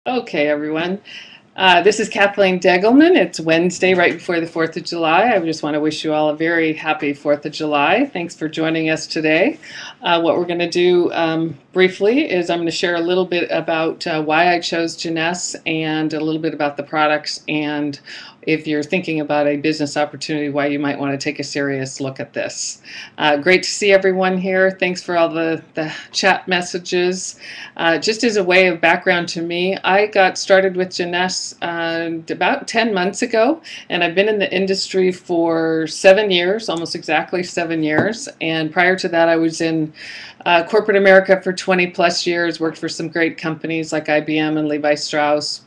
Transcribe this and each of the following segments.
Okay, everyone. This is Kathleen Deggelman. It's Wednesday, right before the 4th of July. I just want to wish you all a very happy 4th of July. Thanks for joining us today. What we're going to do briefly is I'm going to share a little bit about why I chose Jeunesse and a little bit about the products, and if you're thinking about a business opportunity, why you might want to take a serious look at this. Great to see everyone here. Thanks for all the chat messages. Just as a way of background to me, I got started with Jeunesse about 10 months ago, and I've been in the industry for 7 years, almost exactly 7 years. And prior to that, I was in corporate America for 20 plus years, worked for some great companies like IBM and Levi Strauss.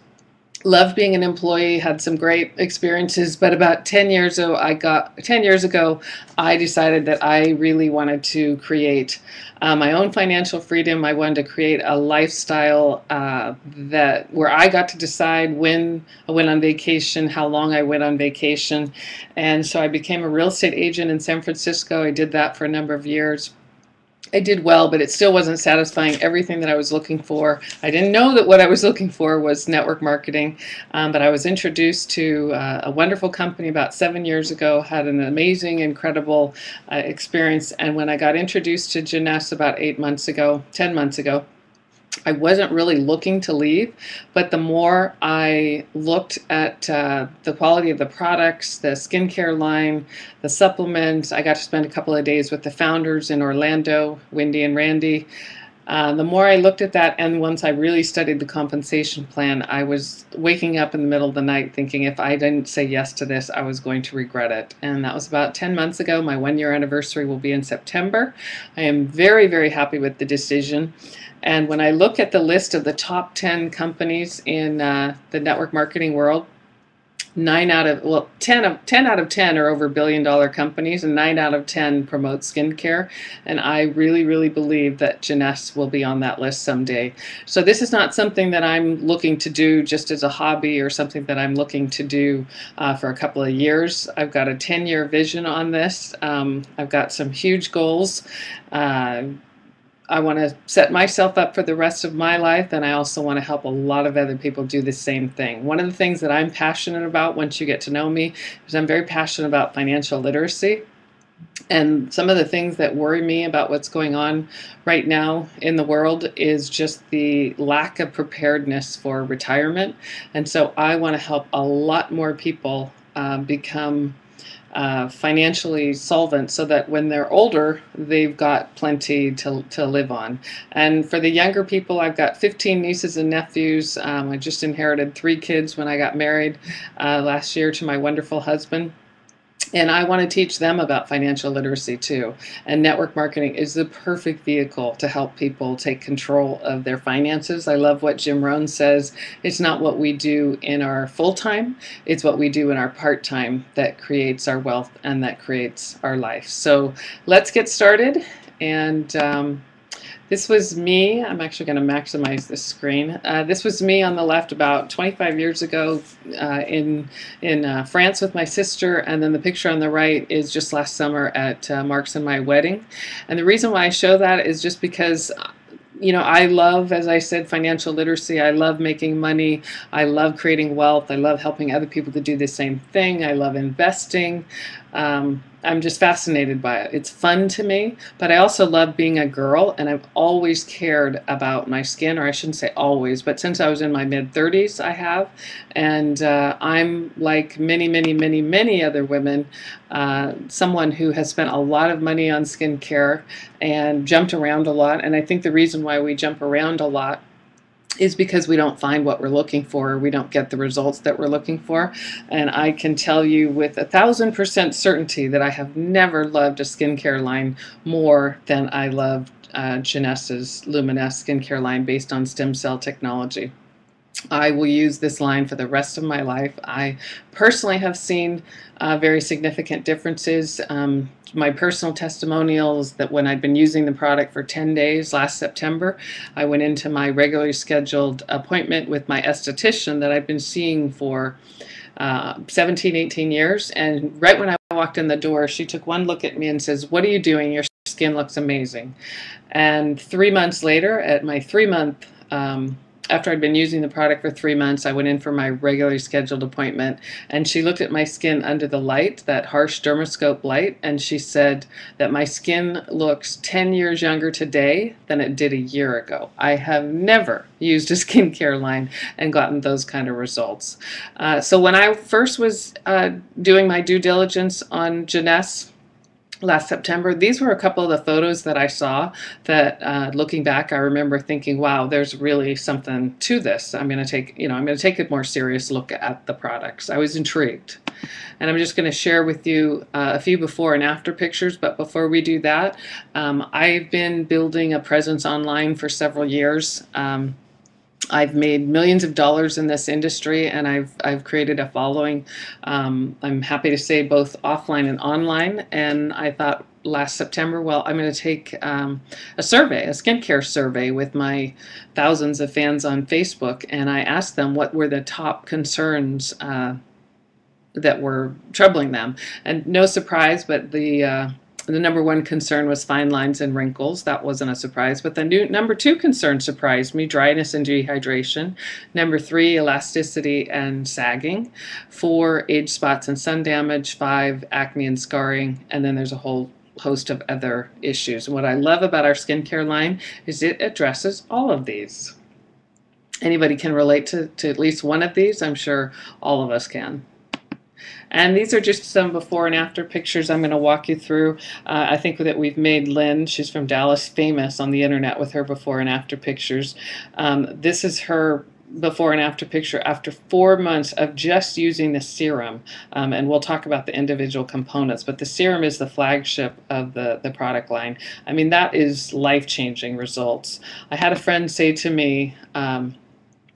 Loved being an employee, had some great experiences, but about 10 years ago, I decided that I really wanted to create my own financial freedom. I wanted to create a lifestyle where I got to decide when I went on vacation, how long I went on vacation. And so I became a real estate agent in San Francisco. I did that for a number of years. I did well, but it still wasn't satisfying everything that I was looking for. I didn't know that what I was looking for was network marketing, but I was introduced to a wonderful company about 7 years ago, had an amazing, incredible experience, and when I got introduced to Jeunesse about 10 months ago, I wasn't really looking to leave, but the more I looked at the quality of the products, the skincare line, the supplements, I got to spend a couple of days with the founders in Orlando, Wendy and Randy. The more I looked at that, and once I really studied the compensation plan, I was waking up in the middle of the night thinking if I didn't say yes to this, I was going to regret it. And that was about 10 months ago. My 1-year anniversary will be in September. I am very, very happy with the decision. And when I look at the list of the top 10 companies in the network marketing world, 10 out of 10 are over billion-dollar companies, and 9 out of 10 promote skincare. And I really, really believe that Jeunesse will be on that list someday. So this is not something that I'm looking to do just as a hobby or something that I'm looking to do for a couple of years. I've got a 10-year vision on this. I've got some huge goals. I want to set myself up for the rest of my life, and I also want to help a lot of other people do the same thing. One of the things that I'm passionate about, once you get to know me, is I'm very passionate about financial literacy. And some of the things that worry me about what's going on right now in the world is just the lack of preparedness for retirement. And so I want to help a lot more people become financially solvent so that when they're older, they've got plenty to live on. And for the younger people, I've got 15 nieces and nephews. I just inherited 3 kids when I got married last year to my wonderful husband. And I want to teach them about financial literacy too. And network marketing is the perfect vehicle to help people take control of their finances. I love what Jim Rohn says. It's not what we do in our full-time, it's what we do in our part-time that creates our wealth and that creates our life. So let's get started. And this was me. I'm actually going to maximize this screen. This was me on the left about 25 years ago in France with my sister, and then the picture on the right is just last summer at Mark's and my wedding. And the reason why I show that is just because I love, as I said, financial literacy. I love making money. I love creating wealth. I love helping other people to do the same thing. I love investing. I'm just fascinated by it. It's fun to me, but I also love being a girl, and I've always cared about my skin, or I shouldn't say always, but since I was in my mid-30s, I have. And I'm like many, many, many, many other women, someone who has spent a lot of money on skincare and jumped around a lot. And I think the reason why we jump around a lot is because we don't find what we're looking for, or we don't get the results that we're looking for. And I can tell you with 1,000% certainty that I have never loved a skincare line more than I loved Jeunesse's Luminous skincare line based on stem cell technology. I will use this line for the rest of my life. I personally have seen very significant differences. My personal testimonials that when I'd been using the product for 10 days last September, I went into my regularly scheduled appointment with my esthetician that I've been seeing for 17, 18 years. And right when I walked in the door, she took one look at me and says, "What are you doing? Your skin looks amazing." And 3 months later, at my 3-month after I'd been using the product for 3 months, I went in for my regularly scheduled appointment, and she looked at my skin under the light, that harsh dermoscope light, and she said that my skin looks 10 years younger today than it did a year ago. I have never used a skincare line and gotten those kind of results. So when I first was doing my due diligence on Jeunesse, last September, these were a couple of the photos that I saw that, looking back, I remember thinking, wow, there's really something to this. I'm going to take, I'm going to take a more serious look at the products. I was intrigued. And I'm just going to share with you a few before and after pictures. But before we do that, I've been building a presence online for several years. I've made millions of dollars in this industry, and I've created a following. I'm happy to say both offline and online. And I thought last September, well, I'm going to take a survey, a skincare survey with my thousands of fans on Facebook, and I asked them what were the top concerns that were troubling them. And no surprise, but the number one concern was fine lines and wrinkles. That wasn't a surprise. But the number two concern surprised me: dryness and dehydration. Number three, elasticity and sagging. 4, age spots and sun damage. 5, acne and scarring. And then there's a whole host of other issues. And what I love about our skincare line is it addresses all of these. Anybody can relate to at least one of these. I'm sure all of us can. And these are just some before and after pictures I'm going to walk you through. I think that we've made Lynn, she's from Dallas, famous on the internet with her before and after pictures. This is her before and after picture after 4 months of just using the serum. And we'll talk about the individual components, but the serum is the flagship of the product line. I mean, that is life-changing results. I had a friend say to me,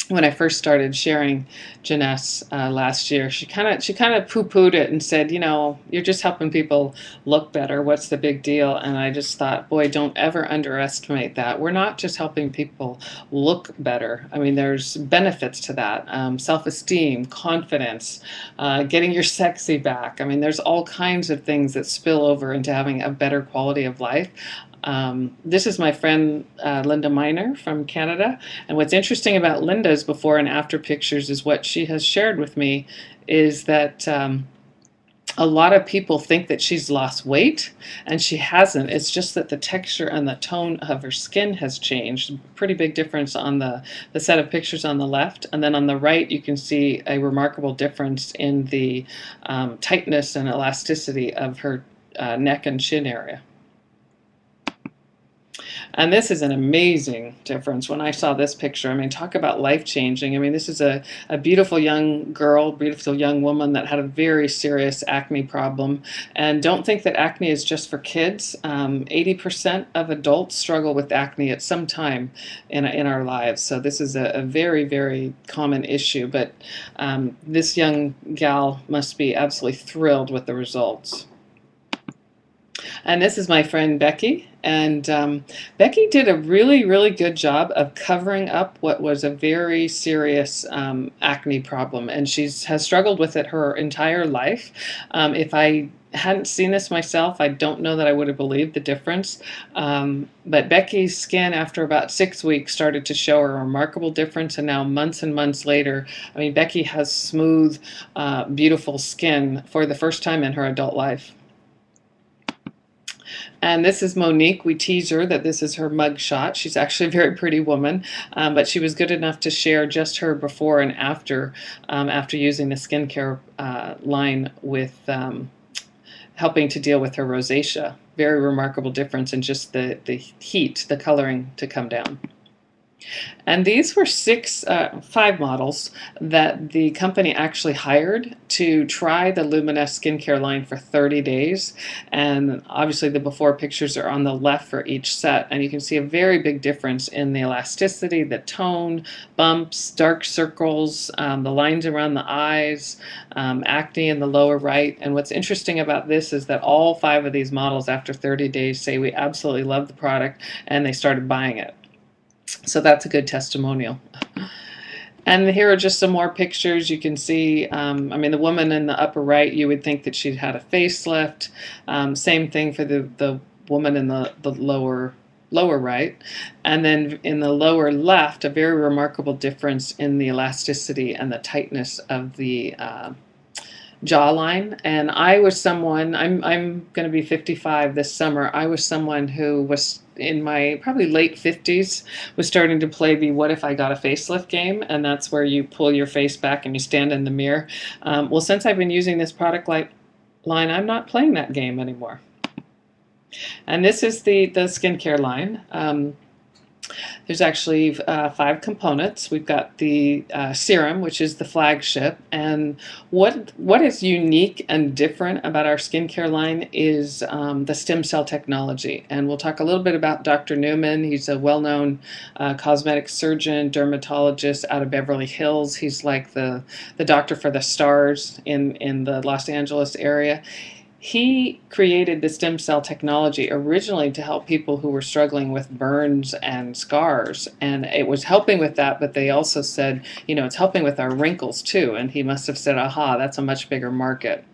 when I first started sharing Jeunesse last year, she kind of poo-pooed it and said, you're just helping people look better. What's the big deal? And I just thought, boy, don't ever underestimate that. We're not just helping people look better. I mean, there's benefits to that. Self-esteem, confidence, getting your sexy back. I mean, there's all kinds of things that spill over into having a better quality of life. This is my friend Linda Miner from Canada, and what's interesting about Linda's before and after pictures is what she has shared with me is that a lot of people think that she's lost weight, and she hasn't. It's just that the texture and the tone of her skin has changed. Pretty big difference on the set of pictures on the left, and then on the right you can see a remarkable difference in the tightness and elasticity of her neck and chin area. And this is an amazing difference. When I saw this picture, I mean, talk about life-changing. I mean, this is a beautiful young girl, beautiful young woman that had a very serious acne problem. And don't think that acne is just for kids. 80% of adults struggle with acne at some time in our lives. So this is a very, very common issue. But this young gal must be absolutely thrilled with the results. And this is my friend Becky, and Becky did a really, really good job of covering up what was a very serious acne problem, and she has struggled with it her entire life. If I hadn't seen this myself, I don't know that I would have believed the difference. But Becky's skin, after about 6 weeks, started to show a remarkable difference, and now months and months later, I mean, Becky has smooth, beautiful skin for the first time in her adult life. And this is Monique. We tease her that this is her mug shot. She's actually a very pretty woman, but she was good enough to share just her before and after using the skincare line with helping to deal with her rosacea. Very remarkable difference in just the heat, the coloring to come down. And these were 5 models that the company actually hired to try the Luminous skincare line for 30 days. And obviously the before pictures are on the left for each set. And you can see a very big difference in the elasticity, the tone, bumps, dark circles, the lines around the eyes, acne in the lower right. And what's interesting about this is that all 5 of these models after 30 days say we absolutely love the product, and they started buying it. So that's a good testimonial. And here are just some more pictures. You can see, I mean, the woman in the upper right, you would think that she'd had a facelift. Same thing for the woman in the lower lower right, and then in the lower left, a very remarkable difference in the elasticity and the tightness of the jawline. And I was someone, I'm going to be 55 this summer. I was someone who was in my probably late 50s, was starting to play the what if I got a facelift game, and that's where you pull your face back and you stand in the mirror. Well, since I've been using this product line, I'm not playing that game anymore. And this is the skincare line. There's actually 5 components. We've got the serum, which is the flagship, and what is unique and different about our skincare line is the stem cell technology. And we'll talk a little bit about Dr. Newman. He's a well-known cosmetic surgeon, dermatologist out of Beverly Hills. He's like the doctor for the stars in the Los Angeles area. He created the stem cell technology originally to help people who were struggling with burns and scars, and it was helping with that, but they also said, you know, it's helping with our wrinkles too, and he must have said, aha, that's a much bigger market.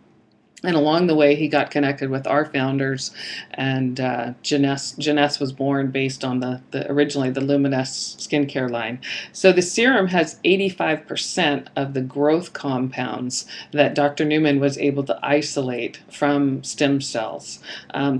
And along the way, he got connected with our founders, and Jeunesse was born based on originally the Luminous skincare line. So the serum has 85% of the growth compounds that Dr. Newman was able to isolate from stem cells.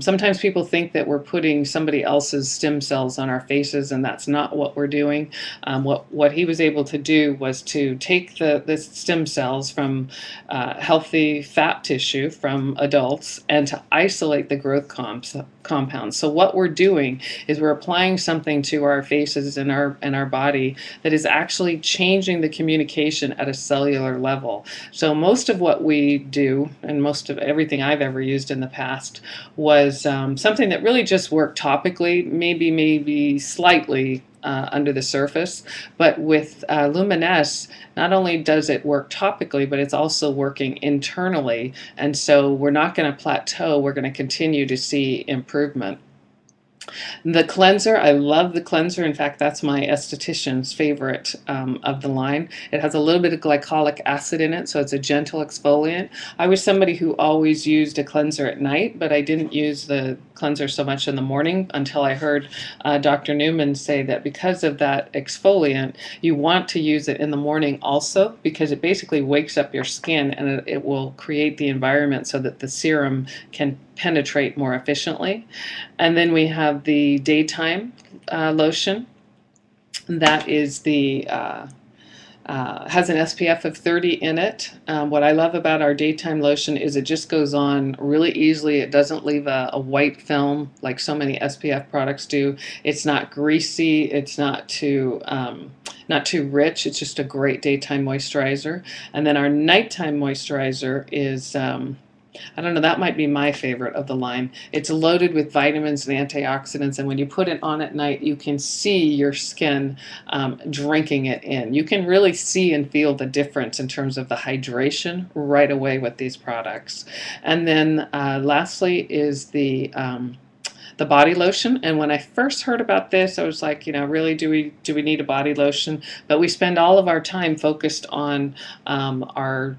Sometimes people think that we're putting somebody else's stem cells on our faces, and that's not what we're doing. What he was able to do was to take the stem cells from healthy fat tissue from adults and to isolate the growth compounds. So what we're doing is we're applying something to our faces and our body that is actually changing the communication at a cellular level. So most of what we do, and most of everything I've ever used in the past, was something that really just worked topically, maybe slightly under the surface. But with Luminous, not only does it work topically, but it's also working internally. And so we're not going to plateau. We're going to continue to see improvement. The cleanser, I love the cleanser. In fact, that's my esthetician's favorite of the line. It has a little bit of glycolic acid in it, so it's a gentle exfoliant. I was somebody who always used a cleanser at night, but I didn't use the cleanser so much in the morning until I heard Dr. Newman say that because of that exfoliant, you want to use it in the morning also, because it basically wakes up your skin and it will create the environment so that the serum can penetrate more efficiently. And then we have the daytime lotion. That is the has an SPF of 30 in it. What I love about our daytime lotion is it just goes on really easily. It doesn't leave a white film like so many SPF products do. It's not greasy. It's not too rich. It's just a great daytime moisturizer. And then our nighttime moisturizer is I don't know, that might be my favorite of the line. It's loaded with vitamins and antioxidants, and when you put it on at night, you can see your skin drinking it in. You can really see and feel the difference in terms of the hydration right away with these products. And then lastly is the body lotion. And when I first heard about this, I was like, you know, really, do we need a body lotion? But we spend all of our time focused on our,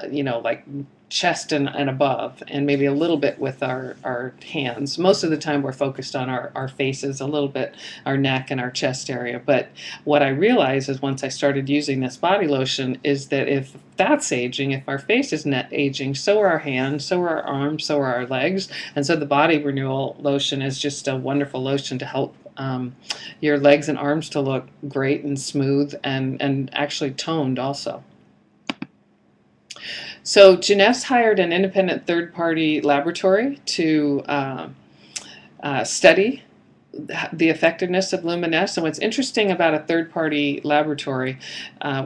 you know, like chest and above, and maybe a little bit with our hands. Most of the time we're focused on our faces, a little bit our neck and our chest area. But what I realized is once I started using this body lotion is that if that's aging, if our face is not aging, so are our hands, so are our arms, so are our legs. And so the body renewal lotion is just a wonderful lotion to help your legs and arms to look great and smooth and actually toned also. So Jeunesse hired an independent third-party laboratory to study the effectiveness of Luminous. And what's interesting about a third-party laboratory,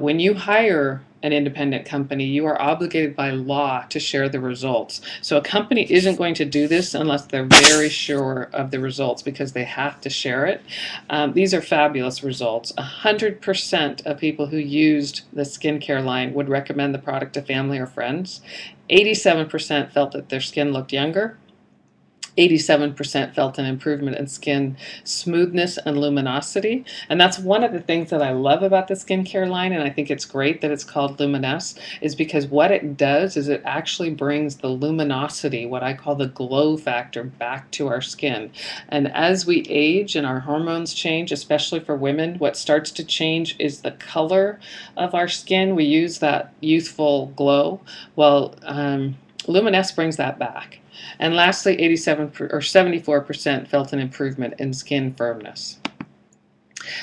when you hire an independent company, you are obligated by law to share the results. So a company isn't going to do this unless they're very sure of the results, because they have to share it. These are fabulous results. 100% of people who used the skincare line would recommend the product to family or friends. 87% felt that their skin looked younger. 87% felt an improvement in skin smoothness and luminosity. And that's one of the things that I love about the skincare line, and I think it's great that it's called Jeunesse, is because what it does is it actually brings the luminosity, what I call the glow factor, back to our skin. And as we age and our hormones change, especially for women, what starts to change is the color of our skin. We use that youthful glow. Well, Jeunesse brings that back. And lastly, 87 or 74% felt an improvement in skin firmness.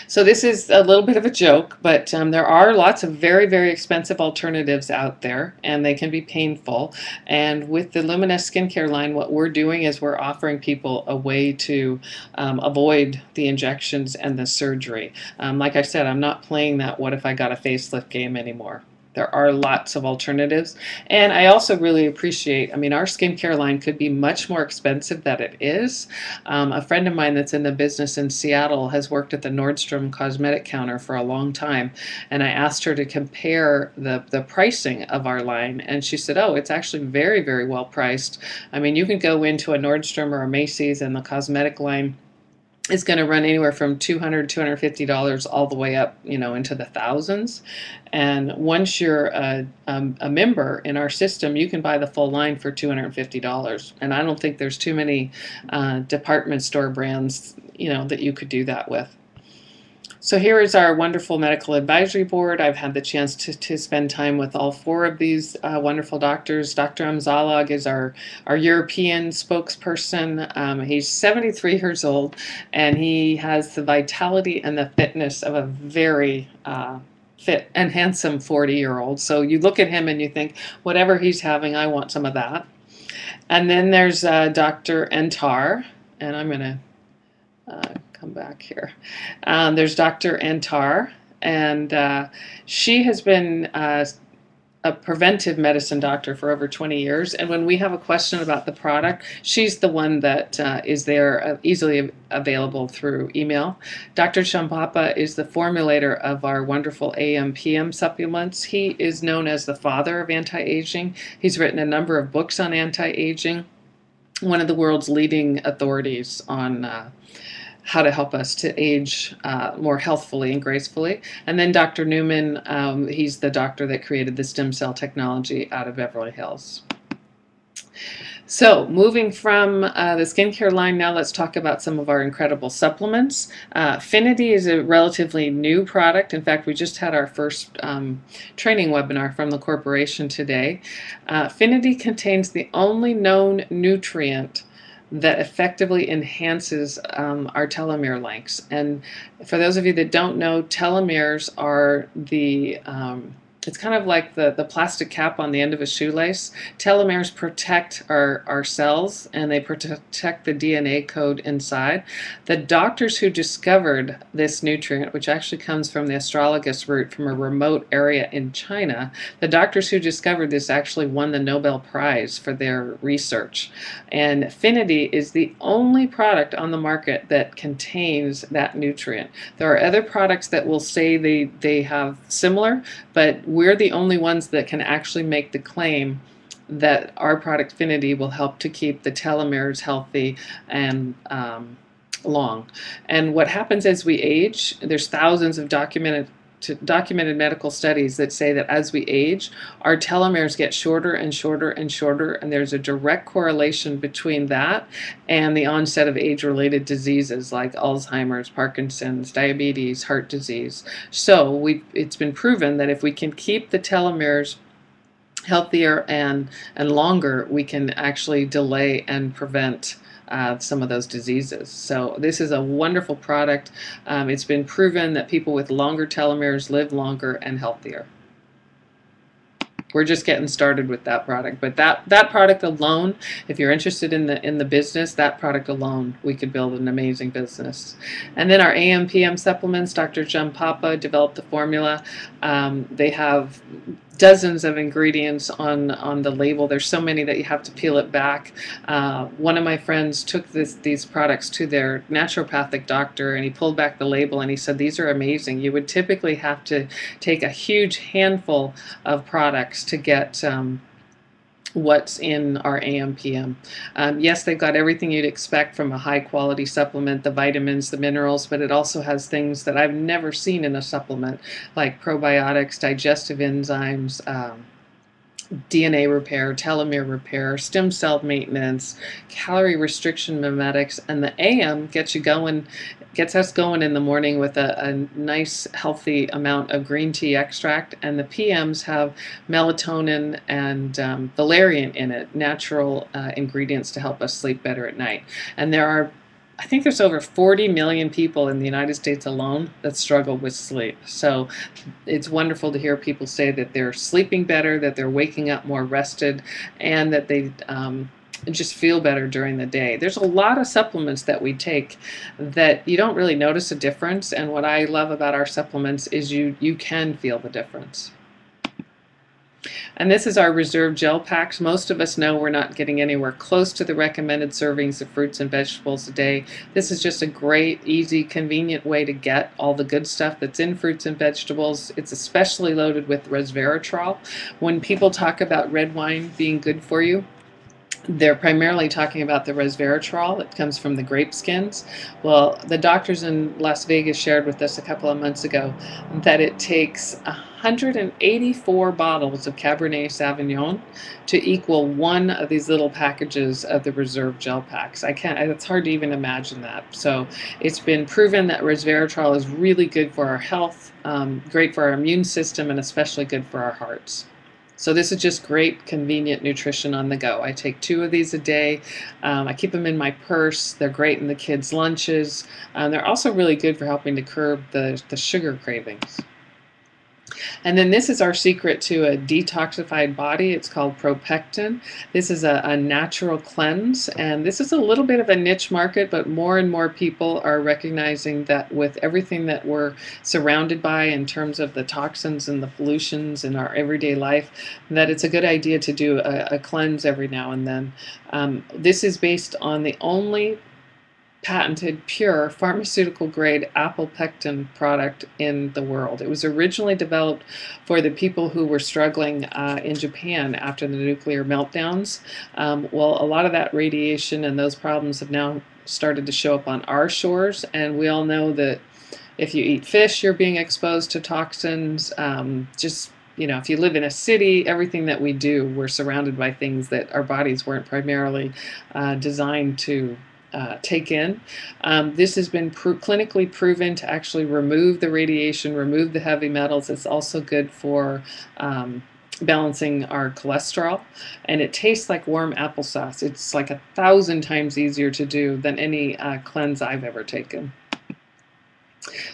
So this is a little bit of a joke, but there are lots of very, very expensive alternatives out there, and they can be painful. And with the Jeunesse skincare line, what we're doing is we're offering people a way to avoid the injections and the surgery. Like I said, I'm not playing that what if I got a facelift game anymore. There are lots of alternatives. And I also really appreciate, I mean, our skincare line could be much more expensive than it is. A friend of mine that's in the business in Seattle has worked at the Nordstrom cosmetic counter for a long time. And I asked her to compare the pricing of our line. And she said, oh, it's actually very, very well priced. I mean, you can go into a Nordstrom or a Macy's and the cosmetic line is going to run anywhere from $200, $250 all the way up, into the thousands. And once you're a member in our system, you can buy the full line for $250. And I don't think there's too many department store brands, that you could do that with. So here is our wonderful medical advisory board. I've had the chance to spend time with all four of these wonderful doctors. Dr. Amzalag is our European spokesperson. He's 73 years old, and he has the vitality and the fitness of a very fit and handsome 40-year-old. So you look at him and you think, whatever he's having, I want some of that. And then there's Dr. Antar, and I'm going to come back here. There's Dr. Antar, and she has been a preventive medicine doctor for over 20 years. And when we have a question about the product, she's the one that is there easily available through email. Dr. Champapa is the formulator of our wonderful AM/PM supplements. He is known as the father of anti-aging. He's written a number of books on anti-aging, one of the world's leading authorities on how to help us to age more healthfully and gracefully. And then Dr. Newman, he's the doctor that created the stem cell technology out of Beverly Hills. So moving from the skincare line, now let's talk about some of our incredible supplements. Finity is a relatively new product. In fact, we just had our first training webinar from the corporation today. Finity contains the only known nutrient that effectively enhances our telomere lengths. And for those of you that don't know, telomeres are the it's kind of like the plastic cap on the end of a shoelace. Telomeres protect our cells, and they protect the DNA code inside. The doctors who discovered this nutrient, which actually comes from the astragalus root from a remote area in China, the doctors who discovered this actually won the Nobel Prize for their research. And Finity is the only product on the market that contains that nutrient. There are other products that will say they have similar, but we're the only ones that can actually make the claim that our product Finity will help to keep the telomeres healthy and long. And what happens as we age, there's thousands of documented medical studies that say that as we age, our telomeres get shorter and shorter and shorter, and there's a direct correlation between that and the onset of age-related diseases like Alzheimer's, Parkinson's, diabetes, heart disease. So it's been proven that if we can keep the telomeres healthier and longer, we can actually delay and prevent some of those diseases. So this is a wonderful product. It's been proven that people with longer telomeres live longer and healthier. We're just getting started with that product, but that product alone, if you're interested in the business, that product alone, we could build an amazing business. And then our AM/PM supplements, Dr. Champapa developed the formula. They have dozens of ingredients on the label. There's so many that you have to peel it back. One of my friends took these products to their naturopathic doctor, and he pulled back the label and he said, these are amazing. You would typically have to take a huge handful of products to get what's in our AM PM. Yes, they've got everything you'd expect from a high quality supplement, the vitamins, the minerals, but it also has things that I've never seen in a supplement, like probiotics, digestive enzymes, DNA repair, telomere repair, stem cell maintenance, calorie restriction mimetics, and the AM gets us going in the morning with a nice healthy amount of green tea extract, and the PMs have melatonin and valerian in it, natural ingredients to help us sleep better at night. And I think there's over 40 million people in the United States alone that struggle with sleep. So it's wonderful to hear people say that they're sleeping better, that they're waking up more rested, and that they just feel better during the day. There's a lot of supplements that we take that you don't really notice a difference. And what I love about our supplements is you can feel the difference. And this is our reserve gel packs. Most of us know we're not getting anywhere close to the recommended servings of fruits and vegetables a day. This is just a great, easy, convenient way to get all the good stuff that's in fruits and vegetables. It's especially loaded with resveratrol. When people talk about red wine being good for you, they're primarily talking about the resveratrol that comes from the grape skins. Well, the doctors in Las Vegas shared with us a couple of months ago that it takes 184 bottles of Cabernet Sauvignon to equal one of these little packages of the reserve gel packs. It's hard to even imagine that. So it's been proven that resveratrol is really good for our health, great for our immune system, and especially good for our hearts. So this is just great, convenient nutrition on the go. I take 2 of these a day. I keep them in my purse. They're great in the kids' lunches. They're also really good for helping to curb the sugar cravings. And then this is our secret to a detoxified body. It's called Propectin. This is a natural cleanse, and this is a little bit of a niche market, but more and more people are recognizing that with everything that we're surrounded by in terms of the toxins and the pollutions in our everyday life, that it's a good idea to do a cleanse every now and then. This is based on the only patented pure pharmaceutical grade apple pectin product in the world. It was originally developed for the people who were struggling in Japan after the nuclear meltdowns. Well, a lot of that radiation and those problems have now started to show up on our shores, and we all know that if you eat fish, you're being exposed to toxins. If you live in a city, everything that we do, we're surrounded by things that our bodies weren't primarily designed to take in. This has been clinically proven to actually remove the radiation, remove the heavy metals. It's also good for balancing our cholesterol, and it tastes like warm applesauce. It's like 1,000 times easier to do than any cleanse I've ever taken.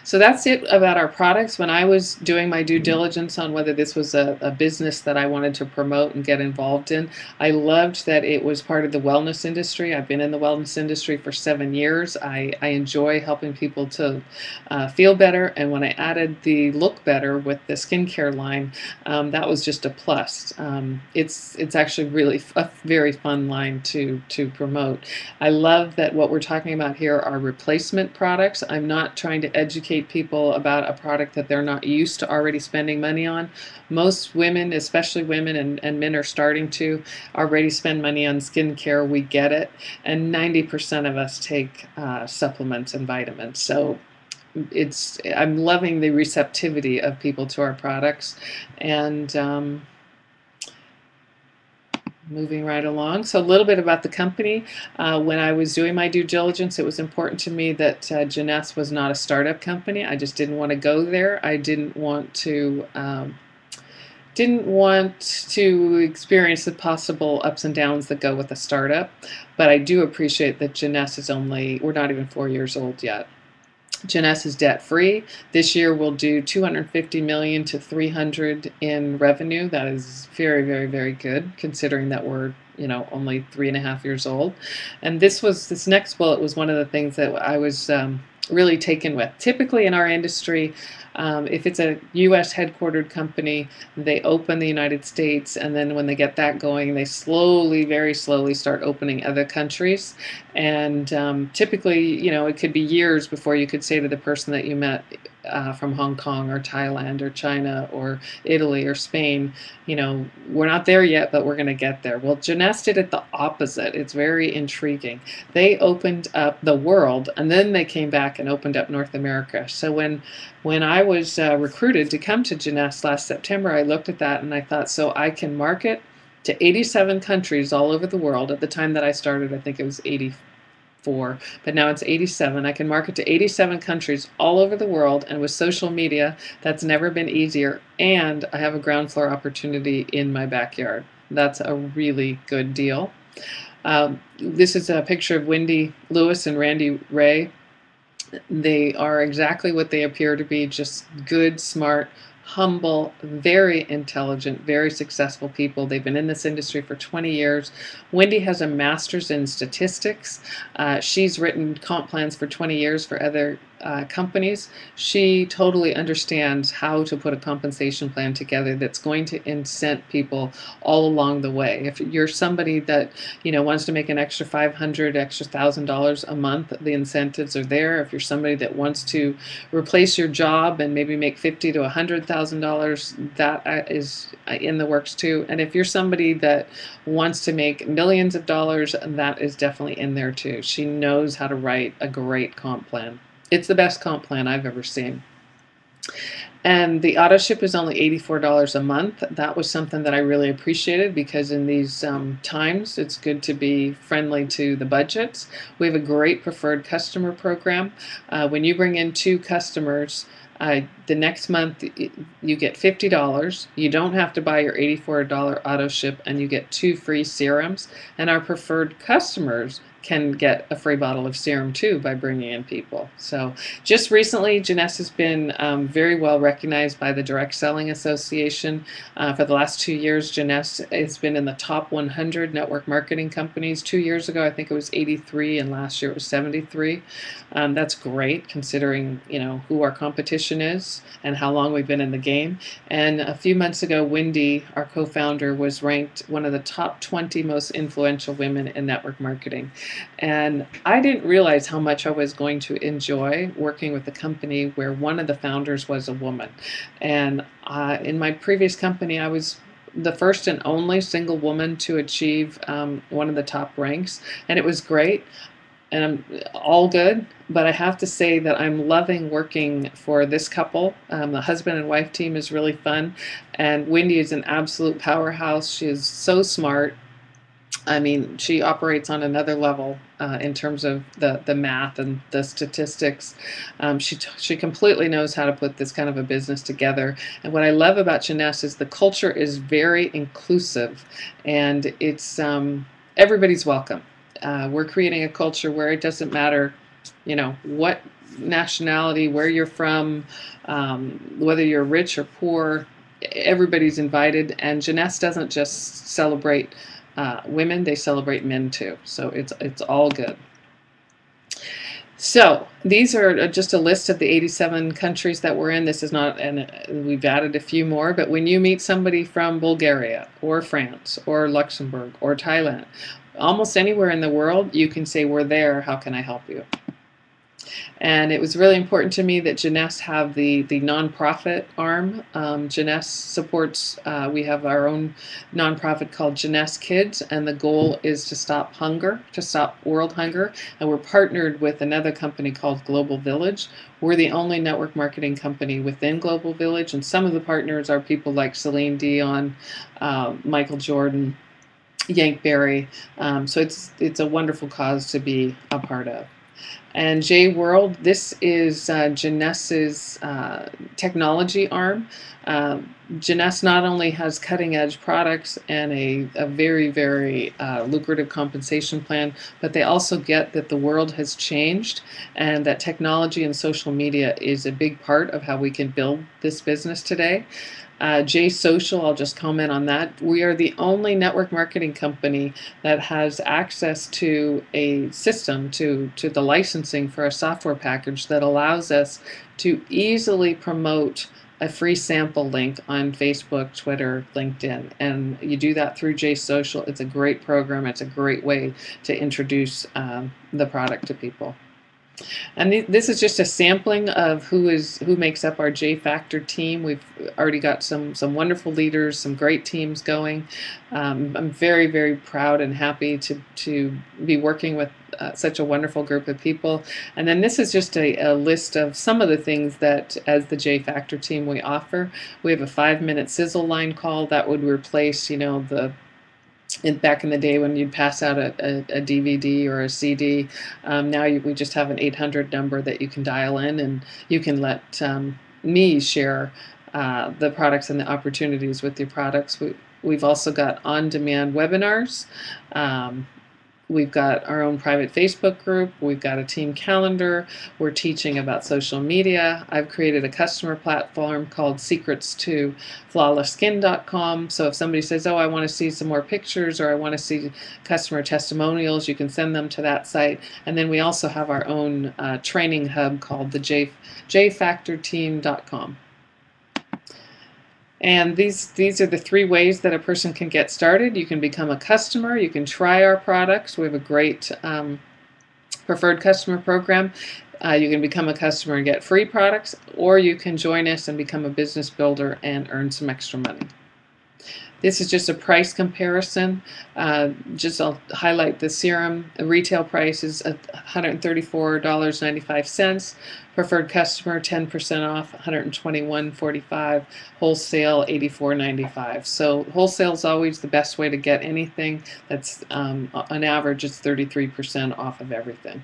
So that's it about our products. When I was doing my due diligence on whether this was a business that I wanted to promote and get involved in, I loved that it was part of the wellness industry. I've been in the wellness industry for 7 years. I enjoy helping people to feel better, and when I added the look better with the skincare line, that was just a plus. It's actually really a very fun line to promote. I love that what we're talking about here are replacement products. I'm not trying to educate people about a product that they're not used to already spending money on. Most women, especially women and men, are starting to already spend money on skincare. We get it. And 90% of us take supplements and vitamins. So I'm loving the receptivity of people to our products. And moving right along. So a little bit about the company. When I was doing my due diligence, it was important to me that Jeunesse was not a startup company. I just didn't want to go there. I didn't want to experience the possible ups and downs that go with a startup. But I do appreciate that Jeunesse we're not even 4 years old yet. Jeunesse is debt-free. This year we'll do 250 million to 300 in revenue. That is very, very, very good, considering that we're only 3.5 years old. And this next bullet was one of the things that I was really taken with. Typically in our industry, if it's a U.S. headquartered company, they open the United States, and then when they get that going, they very slowly start opening other countries. And typically, it could be years before you could say to the person that you met, from Hong Kong or Thailand or China or Italy or Spain. You know, we're not there yet, but we're going to get there. Well, Jeunesse did it the opposite. It's very intriguing. They opened up the world, and then they came back and opened up North America. So when I was recruited to come to Jeunesse last September, I looked at that and I thought, so I can market to 87 countries all over the world. At the time that I started, I think it was 84, but now it's 87. I can market to 87 countries all over the world, and with social media, that's never been easier, and I have a ground floor opportunity in my backyard. That's a really good deal. This is a picture of Wendy Lewis and Randy Ray. They are exactly what they appear to be, just good, smart, humble, very intelligent, very successful people. They've been in this industry for 20 years. Wendy has a master's in statistics. She's written comp plans for 20 years for other companies. She totally understands how to put a compensation plan together that's going to incent people all along the way. If you're somebody that, you know, wants to make an extra $500, extra $1,000 a month, the incentives are there. If you're somebody that wants to replace your job and maybe make $50,000 to $100,000, that is in the works too. And if you're somebody that wants to make millions of dollars, that is definitely in there too. She knows how to write a great comp plan. It's the best comp plan I've ever seen. And the auto ship is only $84 a month. That was something that I really appreciated, because in these times, it's good to be friendly to the budgets. We have a great preferred customer program. When you bring in 2 customers, the next month you get $50. You don't have to buy your $84 auto ship, and you get 2 free serums. And our preferred customers can get a free bottle of serum too by bringing in people. So just recently, Jeunesse has been very well recognized by the Direct Selling Association. For the last 2 years, Jeunesse has been in the top 100 network marketing companies. 2 years ago, I think it was 83, and last year it was 73. That's great, considering, you know, who our competition is and how long we've been in the game. And a few months ago, Wendy, our co-founder, was ranked one of the top 20 most influential women in network marketing. And I didn't realize how much I was going to enjoy working with a company where one of the founders was a woman. And in my previous company, I was the first and only single woman to achieve one of the top ranks, and it was great. And I'm all good, but I have to say that I'm loving working for this couple. The husband and wife team is really fun, and Wendy is an absolute powerhouse. She is so smart. I mean, she operates on another level in terms of the math and the statistics. She completely knows how to put this kind of a business together. And what I love about Jeunesse is the culture is very inclusive, and it's everybody's welcome. We're creating a culture where it doesn't matter, you know, what nationality, where you're from, whether you're rich or poor, everybody's invited. And Jeunesse doesn't just celebrate women, they celebrate men too. So it's all good. So these are just a list of the 87 countries that we're in. This is not, and we've added a few more, but when you meet somebody from Bulgaria or France or Luxembourg or Thailand, almost anywhere in the world, you can say, we're there, how can I help you? And it was really important to me that Jeunesse have the nonprofit arm. Jeunesse supports, we have our own nonprofit called Jeunesse Kids, and the goal is to stop hunger, to stop world hunger. And we're partnered with another company called Global Village. We're the only network marketing company within Global Village, and some of the partners are people like Celine Dion, Michael Jordan, Yank Berry. So it's a wonderful cause to be a part of. And J World, this is Jeunesse's technology arm. Jeunesse not only has cutting-edge products and a very, very lucrative compensation plan, but they also get that the world has changed and that technology and social media is a big part of how we can build this business today. J Social, I'll just comment on that. We are the only network marketing company that has access to a system, to the licensing for a software package that allows us to easily promote a free sample link on Facebook, Twitter, LinkedIn. And you do that through J Social. It's a great program. It's a great way to introduce the product to people. And this is just a sampling of who makes up our J Factor team. We've already got some wonderful leaders, some great teams going. I'm very, very proud and happy to be working with such a wonderful group of people. And then this is just a list of some of the things that, as the J Factor team, we offer. We have a 5-minute sizzle line call that would replace, back in the day when you'd pass out a DVD or a CD. Now we just have an 800 number that you can dial in, and you can let me share the products and the opportunities with your products. We've also got on-demand webinars. We've got our own private Facebook group. We've got a team calendar. We're teaching about social media. I've created a customer platform called secrets2flawlessskin.com. So if somebody says, oh, I want to see some more pictures, or I want to see customer testimonials, you can send them to that site. And then we also have our own training hub called the jfactorteam.com. And these are the 3 ways that a person can get started. You can become a customer. You can try our products. We have a great preferred customer program. You can become a customer and get free products, or you can join us and become a business builder and earn some extra money. This is just a price comparison. I'll highlight the serum. The retail price is $134.95. Preferred customer, 10% off, $121.45. Wholesale, $84.95. So wholesale is always the best way to get anything. That's on average, it's 33% off of everything.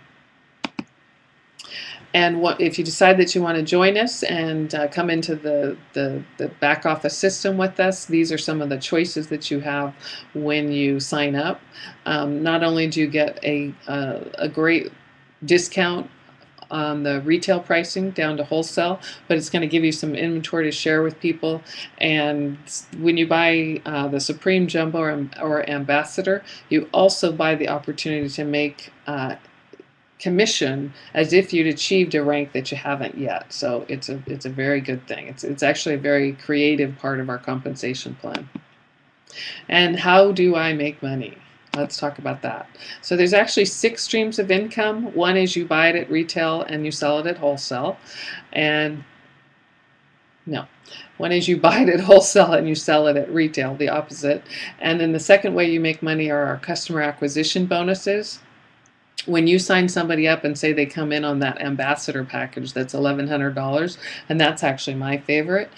And if you decide that you want to join us and come into the back office system with us, these are some of the choices that you have when you sign up. Not only do you get a great discount on the retail pricing down to wholesale, but it's going to give you some inventory to share with people. And when you buy the Supreme Jumbo or Ambassador, you also buy the opportunity to make commission as if you'd achieved a rank that you haven't yet. So it's a very good thing. It's actually a very creative part of our compensation plan. And how do I make money? Let's talk about that. So there's actually 6 streams of income. One is you buy it at retail and you sell it at wholesale. One is you buy it at wholesale and you sell it at retail, the opposite. And then the second way you make money are our customer acquisition bonuses. When you sign somebody up and say they come in on that ambassador package, that's $1,100, and that's actually my favorite.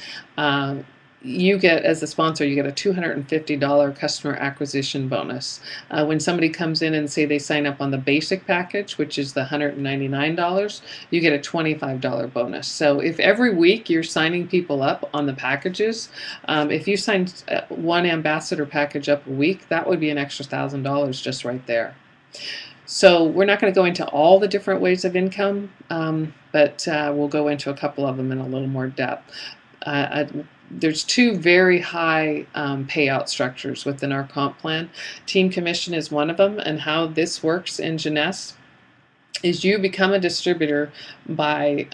You get, as a sponsor, you get a $250 customer acquisition bonus. When somebody comes in and say they sign up on the basic package, which is the $199, you get a $25 bonus. So if every week you're signing people up on the packages, if you signed one ambassador package up a week, that would be an extra $1,000 just right there. So we're not going to go into all the different ways of income, but we'll go into a couple of them in a little more depth. There's 2 very high payout structures within our comp plan. Team commission is one of them, and how this works in Jeunesse is you become a distributor by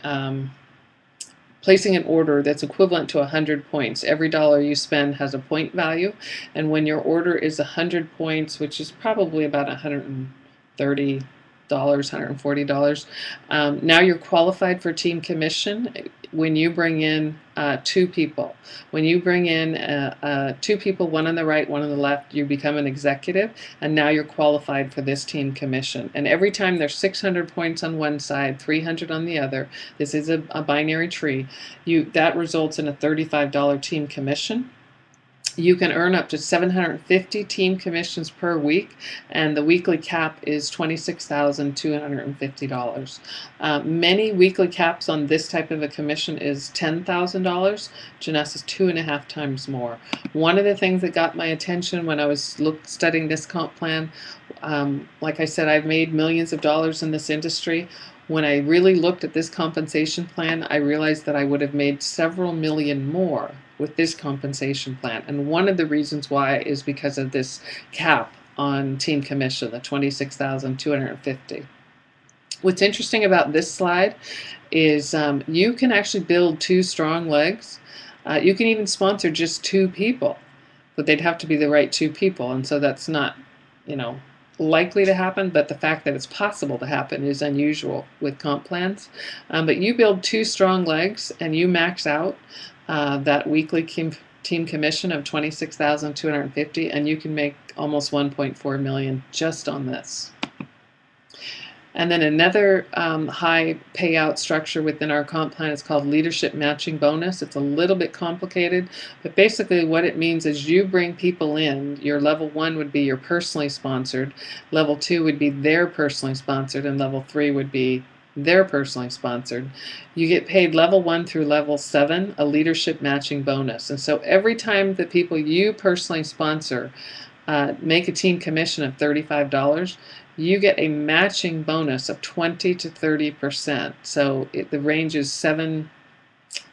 placing an order that's equivalent to 100 points. Every dollar you spend has a point value, and when your order is 100 points, which is probably about $130, $140, now you're qualified for team commission when you bring in 2 people. When you bring in 2 people, one on the right, one on the left, you become an executive, and now you're qualified for this team commission. And every time there's 600 points on one side, 300 on the other, this is a binary tree, that results in a $35 team commission. You can earn up to 750 team commissions per week, and the weekly cap is $26,250. Many weekly caps on this type of a commission is $10,000. Jeunesse is 2.5 times more. One of the things that got my attention when I was studying this comp plan, like I said, I've made millions of dollars in this industry. When I really looked at this compensation plan, I realized that I would have made several million more with this compensation plan. And one of the reasons why is because of this cap on team commission, the $26,250. What's interesting about this slide is you can actually build 2 strong legs. You can even sponsor just 2 people, but they'd have to be the right 2 people. And so that's not, likely to happen, but the fact that it's possible to happen is unusual with comp plans. But you build 2 strong legs and you max out that weekly team commission of $26,250, and you can make almost $1.4 million just on this. And then another high payout structure within our comp plan is called leadership matching bonus. It's a little bit complicated, but basically what it means is you bring people in. Your level 1 would be your personally sponsored, level 2 would be their personally sponsored, and level 3 would be their personally sponsored. You get paid level 1 through level 7 a leadership matching bonus. And so every time the people you personally sponsor make a team commission of $35, you get a matching bonus of 20 to 30%. So the range is I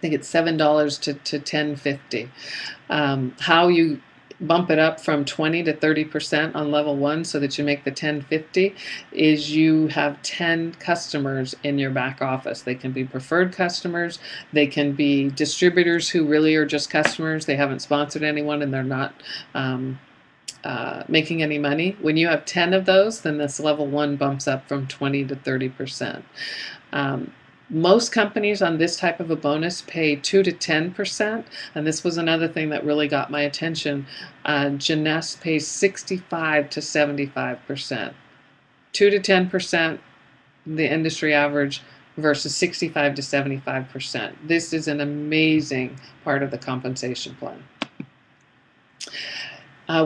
think it's $7 to $10.50. How you bump it up from 20 to 30% on level 1 so that you make the $10.50 is you have 10 customers in your back office. They can be preferred customers, they can be distributors who really are just customers. They haven't sponsored anyone and they're not making any money. When you have 10 of those, then this level 1 bumps up from 20 to 30%. Most companies on this type of a bonus pay 2 to 10%, and this was another thing that really got my attention. Jeunesse pays 65 to 75%. 2 to 10%, the industry average, versus 65 to 75%. This is an amazing part of the compensation plan.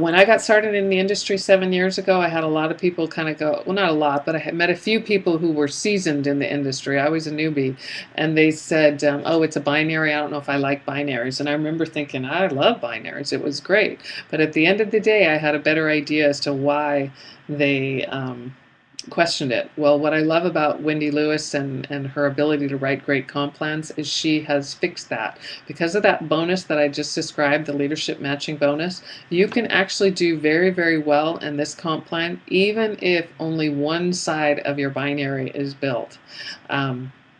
When I got started in the industry 7 years ago, I had a lot of people kind of go, well, not a lot, but I had met a few people who were seasoned in the industry. I was a newbie, and they said, oh, it's a binary. I don't know if I like binaries. And I remember thinking, I love binaries. It was great. But at the end of the day, I had a better idea as to why they questioned it. Well, what I love about Wendy Lewis and her ability to write great comp plans is she has fixed that. Because of that bonus that I just described, the leadership matching bonus, you can actually do very, very well in this comp plan, even if only one side of your binary is built.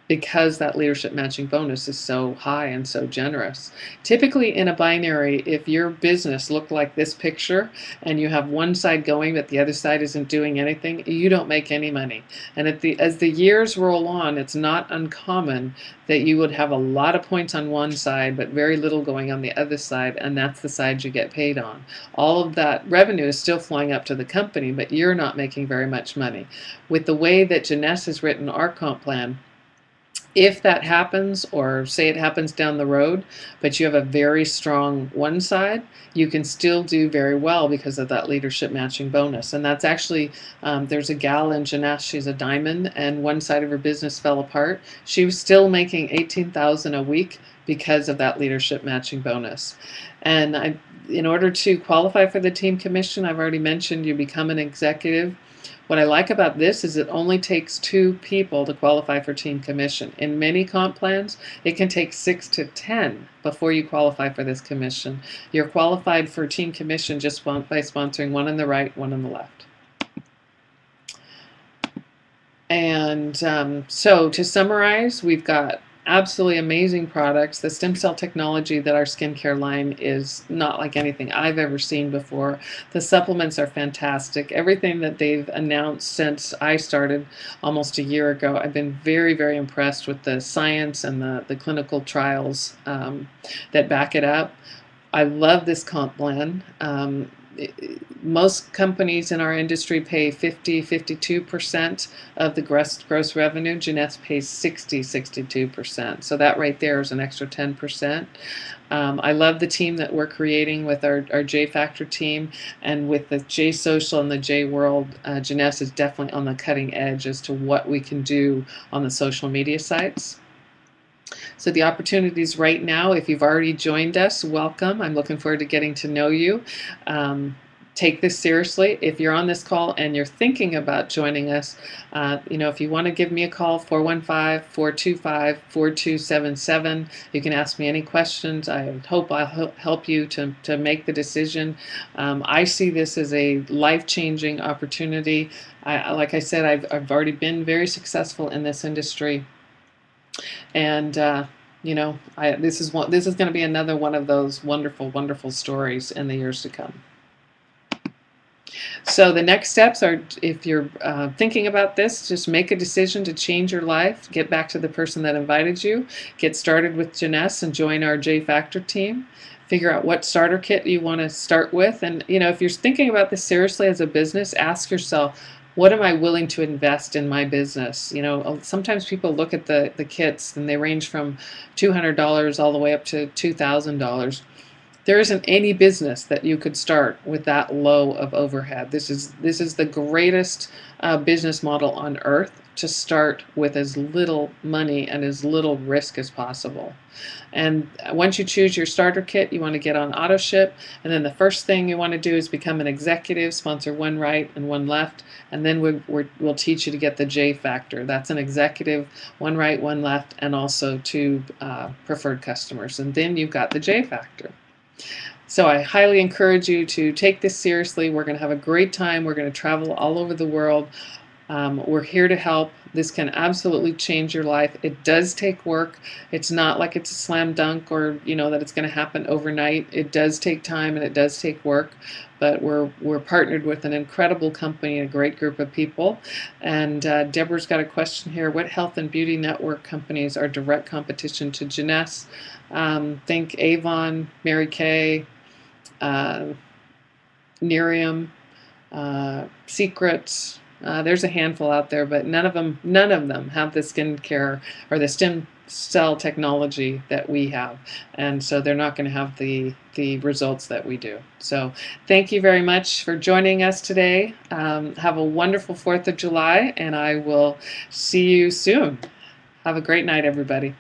Because that leadership matching bonus is so high and so generous. Typically in a binary, if your business looked like this picture and you have one side going but the other side isn't doing anything, you don't make any money. And as the years roll on, it's not uncommon that you would have a lot of points on one side but very little going on the other side, and that's the side you get paid on. All of that revenue is still flowing up to the company, but you're not making very much money. With the way that Jeunesse has written our comp plan, if that happens, or say it happens down the road, but you have a very strong one side, you can still do very well because of that leadership matching bonus. And that's actually, there's a gal in Jeunesse, she's a diamond, and one side of her business fell apart. She was still making $18,000 a week because of that leadership matching bonus. And in order to qualify for the team commission, I've already mentioned you become an executive. What I like about this is it only takes 2 people to qualify for team commission. In many comp plans, it can take 6 to 10 before you qualify for this commission. You're qualified for team commission just by sponsoring one on the right, one on the left. And so to summarize, we've got absolutely amazing products. The stem cell technology that our skincare line is not like anything I've ever seen before. The supplements are fantastic. Everything that they've announced since I started almost a year ago, I've been very, very impressed with the science and the clinical trials that back it up. I love this comp plan. Most companies in our industry pay 52% of the gross revenue. Jeunesse pays 62%. So that right there is an extra 10%. I love the team that we're creating with our J Factor team, and with the J Social and the J World. Jeunesse is definitely on the cutting edge as to what we can do on the social media sites. So the opportunities right now, if you've already joined us, welcome. I'm looking forward to getting to know you. Take this seriously. If you're on this call and you're thinking about joining us, if you want to give me a call, 415-425-4277. You can ask me any questions. I hope I'll help you to make the decision. I see this as a life-changing opportunity. Like I said, I've already been very successful in this industry. And this is going to be another one of those wonderful, wonderful stories in the years to come. So the next steps are, if you're thinking about this, just make a decision to change your life, get back to the person that invited you, get started with Jeunesse and join our J Factor team. Figure out what starter kit you want to start with. And if you're thinking about this seriously as a business, ask yourself, what am I willing to invest in my business? Sometimes people look at the kits and they range from $200 all the way up to $2,000. There isn't any business that you could start with that low of overhead. This is the greatest business model on earth, to start with as little money and as little risk as possible. And once you choose your starter kit, you want to get on auto ship, and then the first thing you want to do is become an executive, sponsor one right and one left, and then we'll teach you to get the J Factor. That's an executive, one right, one left, and also two preferred customers, and then you've got the J Factor. So I highly encourage you to take this seriously. We're going to have a great time. We're going to travel all over the world. We're here to help. This can absolutely change your life. It does take work. It's not like it's a slam dunk, or that it's going to happen overnight. It does take time and it does take work, but we're partnered with an incredible company and a great group of people. And Deborah's got a question here. What health and beauty network companies are direct competition to Jeunesse? Think Avon, Mary Kay, Nerium, Secrets. There's a handful out there, but none of them have the skincare or the stem cell technology that we have, and so they're not going to have the results that we do. So thank you very much for joining us today. Have a wonderful 4th of July, and I will see you soon. Have a great night, everybody.